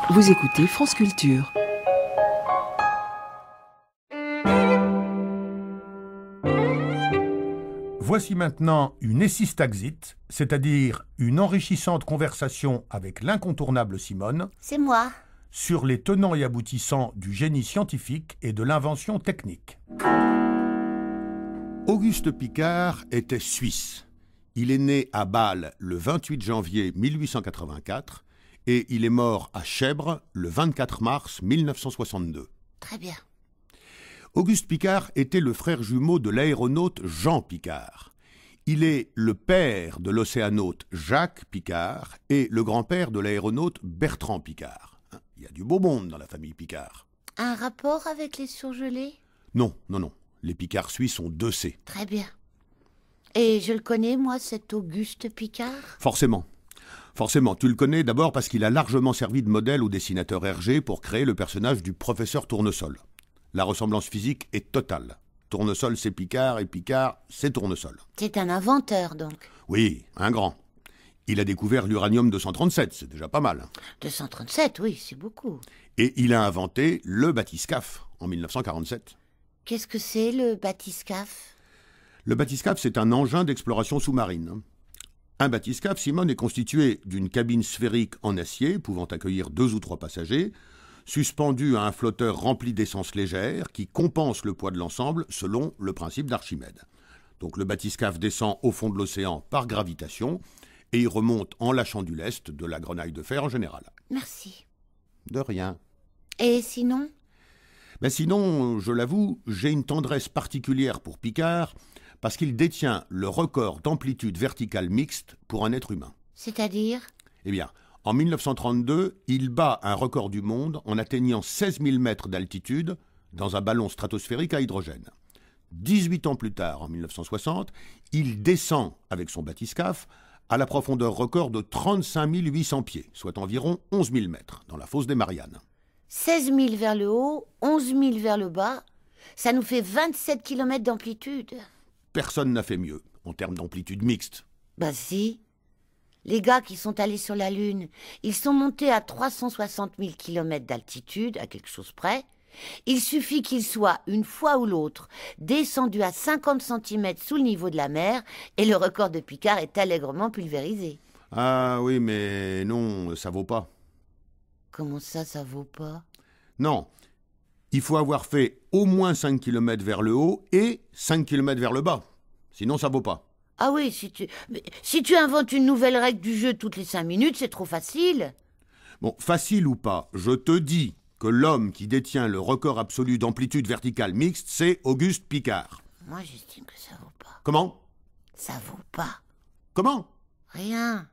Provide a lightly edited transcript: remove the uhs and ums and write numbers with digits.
Vous écoutez France Culture. Voici maintenant une Essistaxit, c'est-à-dire une enrichissante conversation avec l'incontournable Simone C'est moi. sur les tenants et aboutissants du génie scientifique et de l'invention technique. Auguste Piccard était suisse. Il est né à Bâle le 28 janvier 1884 et il est mort à Chèvres le 24 mars 1962. Très bien. Auguste Piccard était le frère jumeau de l'aéronaute Jean Piccard. Il est le père de l'océanaute Jacques Piccard et le grand-père de l'aéronaute Bertrand Piccard. Il y a du beau monde dans la famille Piccard. Un rapport avec les surgelés? Non. Les Piccard suisses sont 2C. Très bien. Et je le connais, moi, cet Auguste Piccard? Forcément, tu le connais d'abord parce qu'il a largement servi de modèle au dessinateur Hergé pour créer le personnage du professeur Tournesol. La ressemblance physique est totale. Tournesol, c'est Piccard, et Piccard, c'est Tournesol. C'est un inventeur, donc. Oui, un grand. Il a découvert l'uranium-237, c'est déjà pas mal. 237, oui, c'est beaucoup. Et il a inventé le bathyscaphe en 1947. Qu'est-ce que c'est, le bathyscaphe? Le bathyscaphe, c'est un engin d'exploration sous-marine. Un bathyscaphe, Simone, est constitué d'une cabine sphérique en acier, pouvant accueillir 2 ou 3 passagers, suspendu à un flotteur rempli d'essence légère qui compense le poids de l'ensemble selon le principe d'Archimède. Donc le bathyscaphe descend au fond de l'océan par gravitation et il remonte en lâchant du lest, de la grenaille de fer en général. Merci. De rien. Et sinon? Sinon, je l'avoue, j'ai une tendresse particulière pour Piccard parce qu'il détient le record d'amplitude verticale mixte pour un être humain. C'est-à-dire? Eh bien, en 1932, il bat un record du monde en atteignant 16 000 mètres d'altitude dans un ballon stratosphérique à hydrogène. 18 ans plus tard, en 1960, il descend avec son bathyscaphe à la profondeur record de 35 800 pieds, soit environ 11 000 mètres, dans la fosse des Mariannes. 16 000 vers le haut, 11 000 vers le bas, ça nous fait 27 km d'amplitude. Personne n'a fait mieux, en termes d'amplitude mixte. Bah si. Les gars qui sont allés sur la Lune, ils sont montés à 360 000 km d'altitude, à quelque chose près. Il suffit qu'ils soient, une fois ou l'autre, descendus à 50 cm sous le niveau de la mer et le record de Piccard est allègrement pulvérisé. Ah oui, mais non, ça vaut pas. Comment ça vaut pas? Non, il faut avoir fait au moins 5 km vers le haut et 5 km vers le bas. Sinon, ça vaut pas. Ah oui, si tu inventes une nouvelle règle du jeu toutes les 5 minutes, c'est trop facile. Bon, facile ou pas, je te dis que l'homme qui détient le record absolu d'amplitude verticale mixte, c'est Auguste Piccard. Moi, j'estime que ça vaut pas. Comment? Ça vaut pas. Comment? Rien.